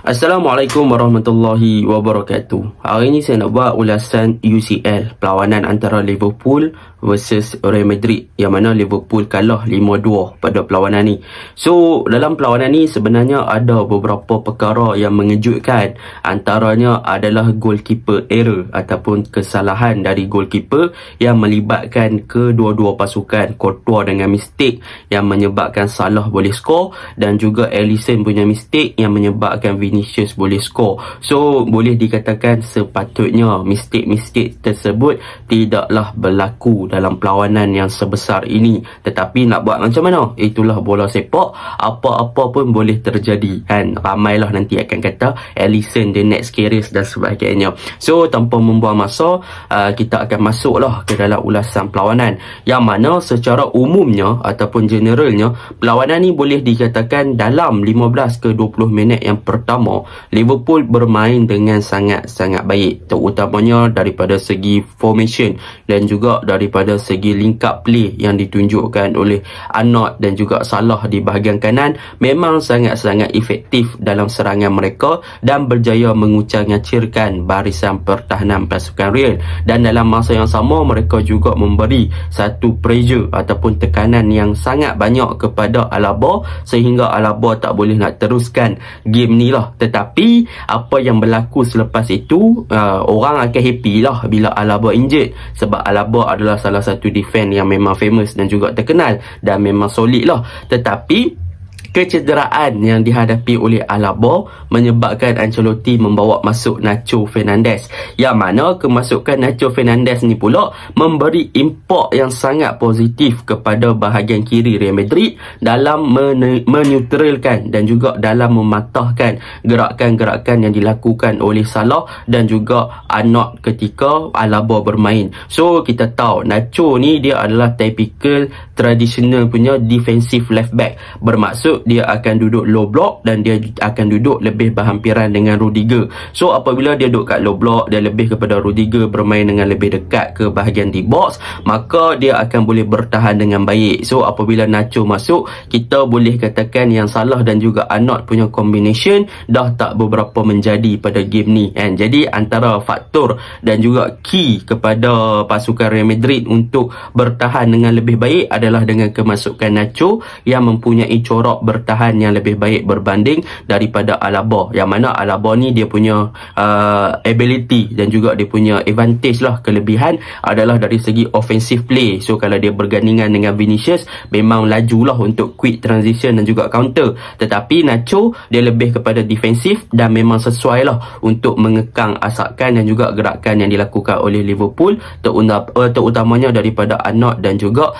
Assalamualaikum warahmatullahi wabarakatuh. Hari ini saya nak buat ulasan UCL, perlawanan antara Liverpool versus Real Madrid, yang mana Liverpool kalah 5-2 pada perlawanan ni. So, dalam perlawanan ni sebenarnya ada beberapa perkara yang mengejutkan. Antaranya adalah goalkeeper error ataupun kesalahan dari goalkeeper yang melibatkan kedua-dua pasukan. Courtois dengan mistake yang menyebabkan Salah boleh skor, dan juga Alisson punya mistake yang menyebabkan Vinicius boleh skor. So, boleh dikatakan sepatutnya mistake-mistake tersebut tidaklah berlaku dalam perlawanan yang sebesar ini. Tetapi nak buat macam mana? Itulah bola sepak, apa-apa pun boleh terjadi kan. Ramailah nanti akan kata Alisson the next Karius dan sebagainya. So, tanpa membuang masa, kita akan masuklah ke dalam ulasan perlawanan, yang mana secara umumnya ataupun generalnya perlawanan ni boleh dikatakan dalam 15 ke 20 minit yang pertama Liverpool bermain dengan sangat-sangat baik, terutamanya daripada segi formation dan juga daripada segi link up play yang ditunjukkan oleh Arnold dan juga Salah di bahagian kanan. Memang sangat-sangat efektif dalam serangan mereka dan berjaya mengucang-ngacirkan barisan pertahanan pasukan Real, dan dalam masa yang sama mereka juga memberi satu pressure ataupun tekanan yang sangat banyak kepada Alaba, sehingga Alaba tak boleh nak teruskan game ni lah. Tetapi apa yang berlaku selepas itu, orang akan happy lah bila Alaba injured, sebab Alaba adalah salah satu defense yang memang famous dan juga terkenal dan memang solid lah. Tetapi kecederaan yang dihadapi oleh Alaba menyebabkan Ancelotti membawa masuk Nacho Fernandez, yang mana kemasukan Nacho Fernandez ni pula memberi impak yang sangat positif kepada bahagian kiri Real Madrid dalam meneutralkan dan juga dalam mematahkan gerakan-gerakan yang dilakukan oleh Salah dan juga Arnold ketika Alaba bermain. So, kita tahu Nacho ni dia adalah typical traditional punya defensive left back, bermaksud dia akan duduk low block dan dia akan duduk lebih berhampiran dengan Rudiger. So, apabila dia duduk kat low block, dia lebih kepada Rudiger bermain dengan lebih dekat ke bahagian di box, maka dia akan boleh bertahan dengan baik. So, apabila Nacho masuk, kita boleh katakan yang Salah dan juga Arnold punya combination dah tak beberapa menjadi pada game ni kan. Jadi, antara faktor dan juga key kepada pasukan Real Madrid untuk bertahan dengan lebih baik adalah dengan kemasukan Nacho yang mempunyai corak bertahan yang lebih baik berbanding daripada Alaba, yang mana Alaba ni dia punya ability dan juga dia punya advantage lah, kelebihan adalah dari segi offensive play. So, kalau dia bergandingan dengan Vinicius, memang lajulah untuk quick transition dan juga counter. Tetapi Nacho dia lebih kepada defensif dan memang sesuai lah untuk mengekang asakan dan juga gerakan yang dilakukan oleh Liverpool, terutamanya daripada Arnold dan juga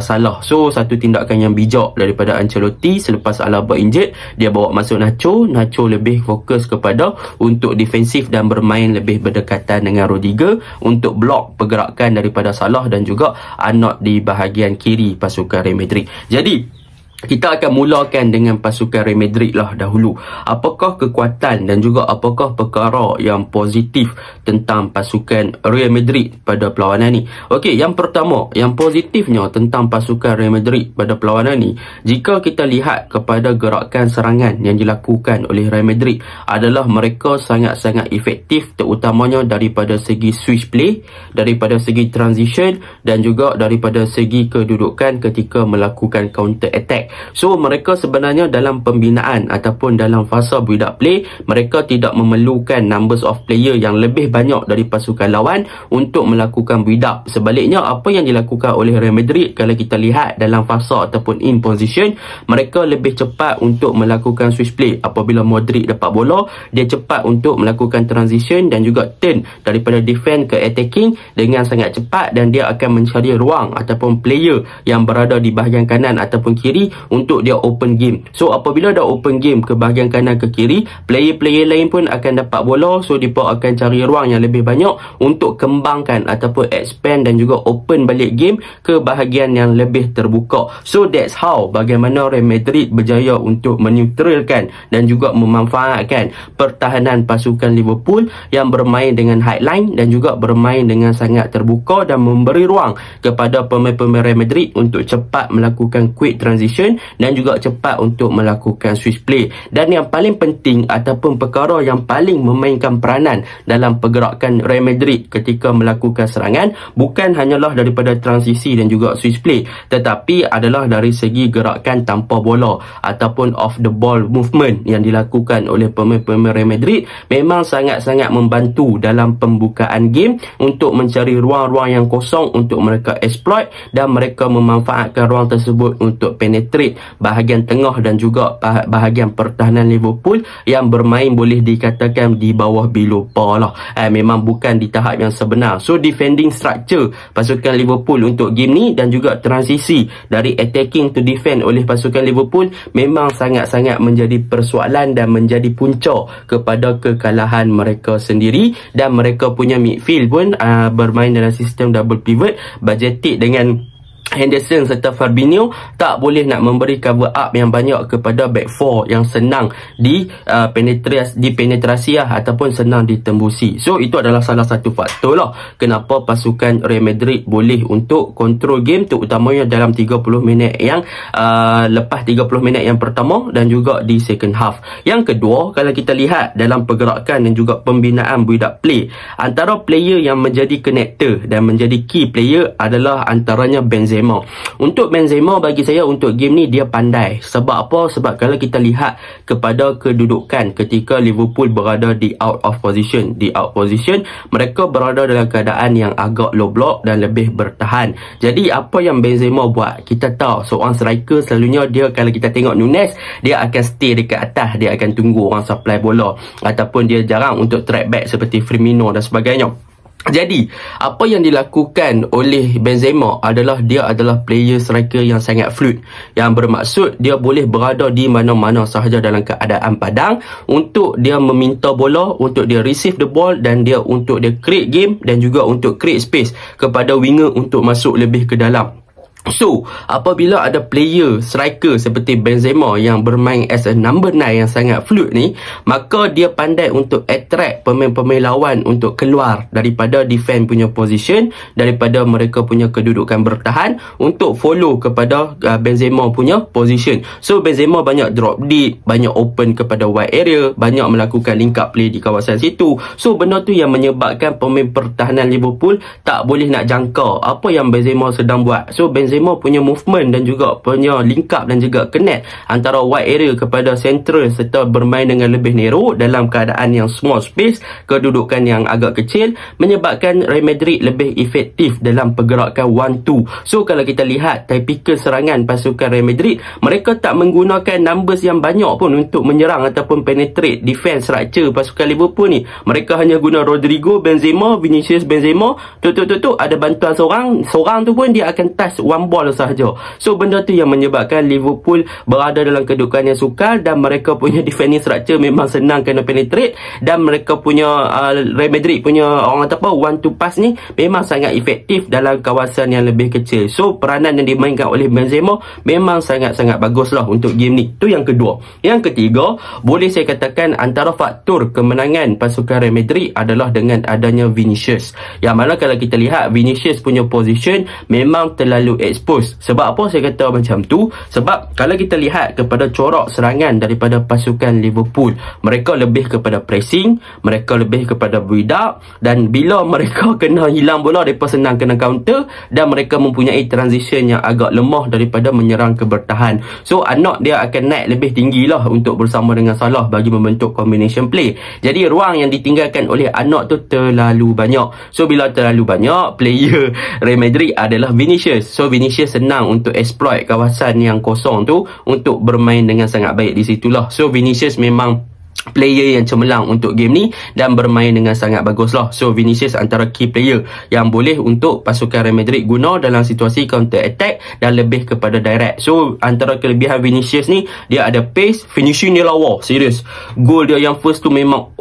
Salah. So, satu tindakan yang bijak daripada Ancelotti selepas Alaba injured, dia bawa masuk Nacho. Nacho lebih fokus kepada untuk defensif dan bermain lebih berdekatan dengan Rudiger untuk blok pergerakan daripada Salah dan juga Arnold di bahagian kiri pasukan Real Madrid. Jadi, kita akan mulakan dengan pasukan Real Madrid lah dahulu. Apakah kekuatan dan juga apakah perkara yang positif tentang pasukan Real Madrid pada perlawanan ni? Okey, yang pertama, yang positifnya tentang pasukan Real Madrid pada perlawanan ni, jika kita lihat kepada gerakan serangan yang dilakukan oleh Real Madrid, adalah mereka sangat-sangat efektif, terutamanya daripada segi switch play, daripada segi transition dan juga daripada segi kedudukan ketika melakukan counter attack. So, mereka sebenarnya dalam pembinaan ataupun dalam fasa build up play, mereka tidak memerlukan numbers of player yang lebih banyak dari pasukan lawan untuk melakukan build up. Sebaliknya, apa yang dilakukan oleh Real Madrid, kalau kita lihat dalam fasa ataupun in position, mereka lebih cepat untuk melakukan switch play. Apabila Modric dapat bola, dia cepat untuk melakukan transition dan juga turn daripada defense ke attacking dengan sangat cepat, dan dia akan mencari ruang ataupun player yang berada di bahagian kanan ataupun kiri untuk dia open game. So, apabila dah open game ke bahagian kanan ke kiri, player-player lain pun akan dapat bola. So, dia akan cari ruang yang lebih banyak untuk kembangkan ataupun expand dan juga open balik game ke bahagian yang lebih terbuka. So, that's how bagaimana Real Madrid berjaya untuk meneutralkan dan juga memanfaatkan pertahanan pasukan Liverpool yang bermain dengan high line dan juga bermain dengan sangat terbuka dan memberi ruang kepada pemain-pemain Real Madrid untuk cepat melakukan quick transition position dan juga cepat untuk melakukan switch play. Dan yang paling penting ataupun perkara yang paling memainkan peranan dalam pergerakan Real Madrid ketika melakukan serangan bukan hanyalah daripada transisi dan juga switch play, tetapi adalah dari segi gerakan tanpa bola ataupun off the ball movement yang dilakukan oleh pemain-pemain Real Madrid memang sangat-sangat membantu dalam pembukaan game untuk mencari ruang-ruang yang kosong untuk mereka exploit dan mereka memanfaatkan ruang tersebut untuk penetrate bahagian tengah dan juga bahagian pertahanan Liverpool yang bermain boleh dikatakan di bawah below par lah. Memang bukan di tahap yang sebenar. So defending structure pasukan Liverpool untuk game ni dan juga transisi dari attacking to defend oleh pasukan Liverpool memang sangat-sangat menjadi persoalan dan menjadi punca kepada kekalahan mereka sendiri. Dan mereka punya midfield pun bermain dalam sistem double pivot, budgeted dengan Henderson serta Fabinho, tak boleh nak memberi cover up yang banyak kepada back four yang senang penetrasi ataupun senang ditembusi. So itu adalah salah satu faktor lah kenapa pasukan Real Madrid boleh untuk control game, terutamanya dalam 30 minit yang lepas 30 minit yang pertama dan juga di second half. Yang kedua, kalau kita lihat dalam pergerakan dan juga pembinaan build up play, antara player yang menjadi connector dan menjadi key player adalah antaranya Benzema. Untuk Benzema, bagi saya untuk game ni dia pandai. Sebab apa? Sebab kalau kita lihat kepada kedudukan ketika Liverpool berada di out of position, mereka berada dalam keadaan yang agak low block dan lebih bertahan. Jadi apa yang Benzema buat? Kita tahu seorang striker selalunya dia, kalau kita tengok Nunes, dia akan stay dekat atas, dia akan tunggu orang supply bola, ataupun dia jarang untuk track back seperti Firmino dan sebagainya. Jadi, apa yang dilakukan oleh Benzema adalah dia adalah player striker yang sangat fluid. Yang bermaksud dia boleh berada di mana-mana sahaja dalam keadaan padang untuk dia meminta bola, untuk dia receive the ball dan dia untuk dia create game dan juga untuk create space kepada winger untuk masuk lebih ke dalam. So, apabila ada player striker seperti Benzema yang bermain as a number 9 yang sangat fluid ni, maka dia pandai untuk attract pemain-pemain lawan untuk keluar daripada defend punya position, daripada mereka punya kedudukan bertahan untuk follow kepada Benzema punya position. So, Benzema banyak drop deep, banyak open kepada wide area, banyak melakukan link up play di kawasan situ. So, benda tu yang menyebabkan pemain pertahanan Liverpool tak boleh nak jangka apa yang Benzema sedang buat. So, Benzema punya movement dan juga punya link up dan juga connect antara wide area kepada central serta bermain dengan lebih narrow dalam keadaan yang small space, kedudukan yang agak kecil, menyebabkan Real Madrid lebih efektif dalam pergerakan 1-2. So kalau kita lihat typical serangan pasukan Real Madrid, mereka tak menggunakan numbers yang banyak pun untuk menyerang ataupun penetrate defense structure pasukan Liverpool ni. Mereka hanya guna Rodrigo, Benzema, Vinicius, Benzema, ada bantuan seorang tu pun dia akan touch one ball sahaja. So benda tu yang menyebabkan Liverpool berada dalam kedudukan yang sukar dan mereka punya defending structure memang senang kena penetrate, dan mereka punya Real Madrid punya orang kata apa 1-2 pass ni memang sangat efektif dalam kawasan yang lebih kecil. So peranan yang dimainkan oleh Benzema memang sangat-sangat baguslah untuk game ni. Tu yang kedua. Yang ketiga, boleh saya katakan antara faktor kemenangan pasukan Real Madrid adalah dengan adanya Vinicius. Yang mana kalau kita lihat Vinicius punya position memang terlalu expose. Sebab apa saya kata macam tu? Sebab kalau kita lihat kepada corak serangan daripada pasukan Liverpool, mereka lebih kepada pressing, mereka lebih kepada build up, dan bila mereka kena hilang bola, mereka senang kena counter, dan mereka mempunyai transition yang agak lemah daripada menyerang ke bertahan. So anak dia akan naik lebih tinggi lah untuk bersama dengan Salah bagi membentuk combination play. Jadi ruang yang ditinggalkan oleh anak tu terlalu banyak. So bila terlalu banyak, player Real Madrid adalah Vinicius. So Vinicius senang untuk exploit kawasan yang kosong tu untuk bermain dengan sangat baik di situlah. So Vinicius memang player yang cemerlang untuk game ni dan bermain dengan sangat bagus lah. So Vinicius antara key player yang boleh untuk pasukan Real Madrid guna dalam situasi counter attack dan lebih kepada direct. So antara kelebihan Vinicius ni, dia ada pace, finishing dia lawa, serius. Gol dia yang first tu memang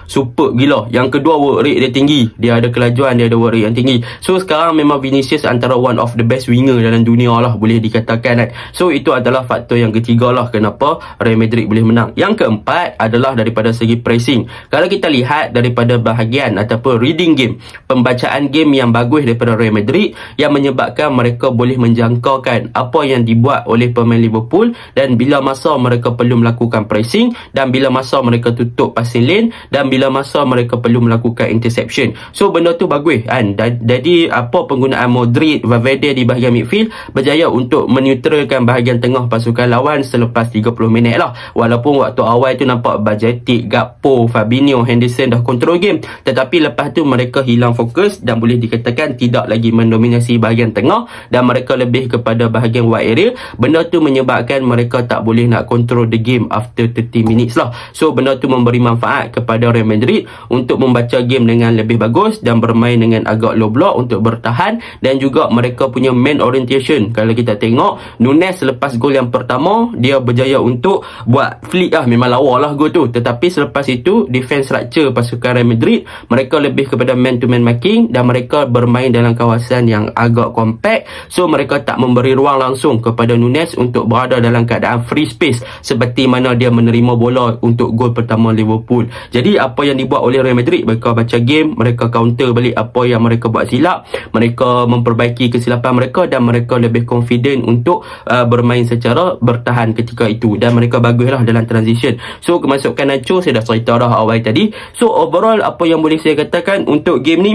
super gila. Yang kedua work rate dia tinggi, dia ada kelajuan, dia ada work rate yang tinggi. So sekarang memang Vinicius antara one of the best winger dalam dunia lah, boleh dikatakan kan. So itu adalah faktor yang ketiga lah kenapa Real Madrid boleh menang. Yang keempat adalah daripada segi pressing. Kalau kita lihat daripada bahagian ataupun reading game, pembacaan game yang bagus daripada Real Madrid yang menyebabkan mereka boleh menjangkaukan apa yang dibuat oleh pemain Liverpool, dan bila masa mereka perlu melakukan pressing, dan bila masa mereka tutup passing lane, dan bila masa mereka perlu melakukan interception. So benda tu bagus kan. Jadi apa penggunaan Modric, Valverde di bahagian midfield berjaya untuk meneutralkan bahagian tengah pasukan lawan selepas 30 minit lah. Walaupun waktu awal tu nampak Bajcetic, Gakpo, Fabinho, Henderson dah control game, tetapi lepas tu mereka hilang fokus dan boleh dikatakan tidak lagi mendominasi bahagian tengah dan mereka lebih kepada bahagian wide area. Benda tu menyebabkan mereka tak boleh nak control the game after 30 minutes lah. So benda tu memberi manfaat kepada Real Madrid untuk membaca game dengan lebih bagus dan bermain dengan agak low block untuk bertahan, dan juga mereka punya main orientation. Kalau kita tengok Nunes selepas gol yang pertama dia berjaya untuk buat flick lah, memang lawa lah gol tu, tetapi selepas itu defense structure pasukan Real Madrid mereka lebih kepada man to man marking dan mereka bermain dalam kawasan yang agak compact. So mereka tak memberi ruang langsung kepada Nunes untuk berada dalam keadaan free space seperti mana dia menerima bola untuk gol pertama Liverpool. Jadi apa yang dibuat oleh Real Madrid, mereka baca game, mereka counter balik apa yang mereka buat silap, mereka memperbaiki kesilapan mereka dan mereka lebih confident untuk bermain secara bertahan ketika itu, dan mereka baguslah dalam transition. So kemasukan Nacho saya dah cerita dah awal tadi. So overall apa yang boleh saya katakan untuk game ni,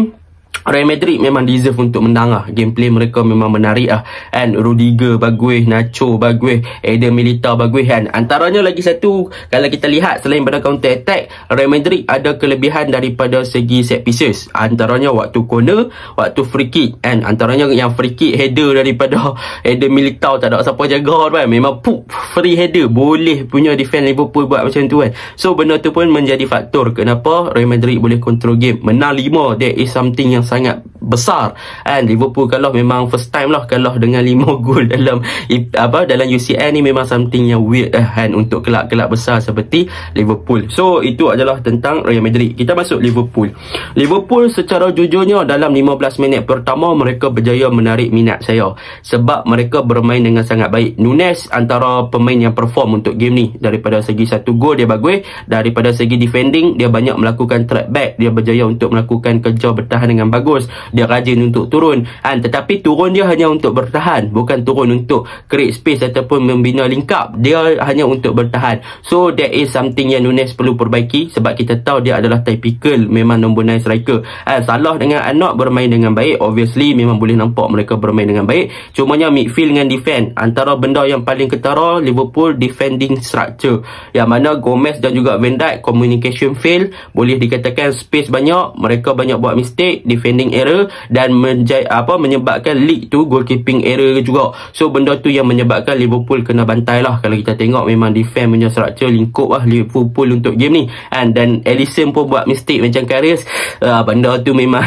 Real Madrid memang deserve untuk menang lah. Gameplay mereka memang menarik lah kan. Rudiger bagus, Nacho bagus, Eder Militao bagus kan. Antaranya lagi satu, kalau kita lihat selain pada counter attack, Real Madrid ada kelebihan daripada segi set pieces. Antaranya waktu corner, waktu free kick kan. Antaranya yang free kick header daripada Eder Militao, tak ada siapa jaga kan. Memang free header, boleh punya defend Liverpool buat macam tu kan. So benda tu pun menjadi faktor kenapa Real Madrid boleh control game. Menang 5, there is something yang sangat besar kan. Liverpool kalah memang first time lah kalah dengan 5 gol dalam dalam UCL ni, memang something yang weird kan untuk kelab-kelab besar seperti Liverpool. So itu adalah tentang Real Madrid. Kita masuk Liverpool. Liverpool secara jujurnya dalam 15 minit pertama mereka berjaya menarik minat saya sebab mereka bermain dengan sangat baik. Nunes antara pemain yang perform untuk game ni. Daripada segi satu gol dia bagus, daripada segi defending dia banyak melakukan track back, dia berjaya untuk melakukan kerja bertahan dengan bagus, dia rajin untuk turun kan. Tetapi turun dia hanya untuk bertahan, bukan turun untuk create space ataupun membina link up, dia hanya untuk bertahan. So that is something yang Nunes perlu perbaiki sebab kita tahu dia adalah typical memang nombor 9 striker kan. Salah dengan anak bermain dengan baik, obviously memang boleh nampak mereka bermain dengan baik, cumanya midfield dengan defend antara benda yang paling ketara Liverpool defending structure, yang mana Gomez dan juga Van Dijk communication fail, boleh dikatakan space banyak, mereka banyak buat mistake, defending error, dan menyebabkan league tu goalkeeping error juga. So benda tu yang menyebabkan Liverpool kena bantai lah. Kalau kita tengok memang defend punya structure lingkup lah Liverpool untuk game ni dan Alisson pun buat mistake macam Karius. Benda tu memang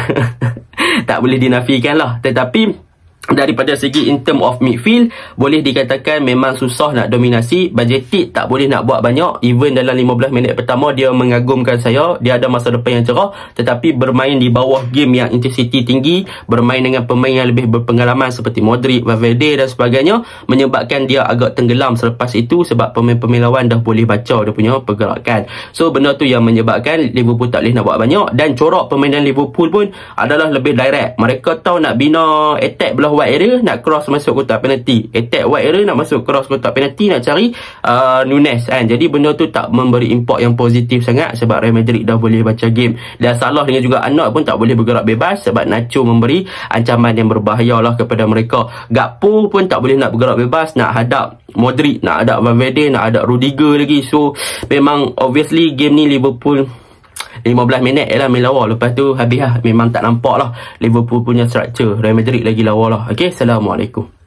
tak boleh dinafikan lah. Tetapi daripada segi in term of midfield boleh dikatakan memang susah nak dominasi. Bajcetic tak boleh nak buat banyak. Even dalam 15 minit pertama dia mengagumkan saya, dia ada masa depan yang cerah, tetapi bermain di bawah game yang intensity tinggi, bermain dengan pemain yang lebih berpengalaman seperti Modric, Valverde dan sebagainya, menyebabkan dia agak tenggelam selepas itu sebab pemain-pemain lawan dah boleh baca dia punya pergerakan. So benda tu yang menyebabkan Liverpool tak boleh nak buat banyak, dan corak permainan Liverpool pun adalah lebih direct. Mereka tahu nak bina attack belah wide area, nak cross masuk kotak penalti, attack wide area nak masuk cross kotak penalti, nak cari Nunes kan. Jadi benda tu tak memberi impact yang positif sangat sebab Real Madrid dah boleh baca game. Dan Salah dengan juga anak pun tak boleh bergerak bebas sebab Nacho memberi ancaman yang berbahaya lah kepada mereka. Gakpo pun tak boleh nak bergerak bebas, nak hadap Modric, nak hadap Valverde, nak hadap Rudiger lagi. So memang obviously game ni Liverpool 15 minit ialah main lawa, lepas tu habis lah. Memang tak nampak lah Liverpool punya structure. Real Madrid lagi lawa lah. Okay, Assalamualaikum.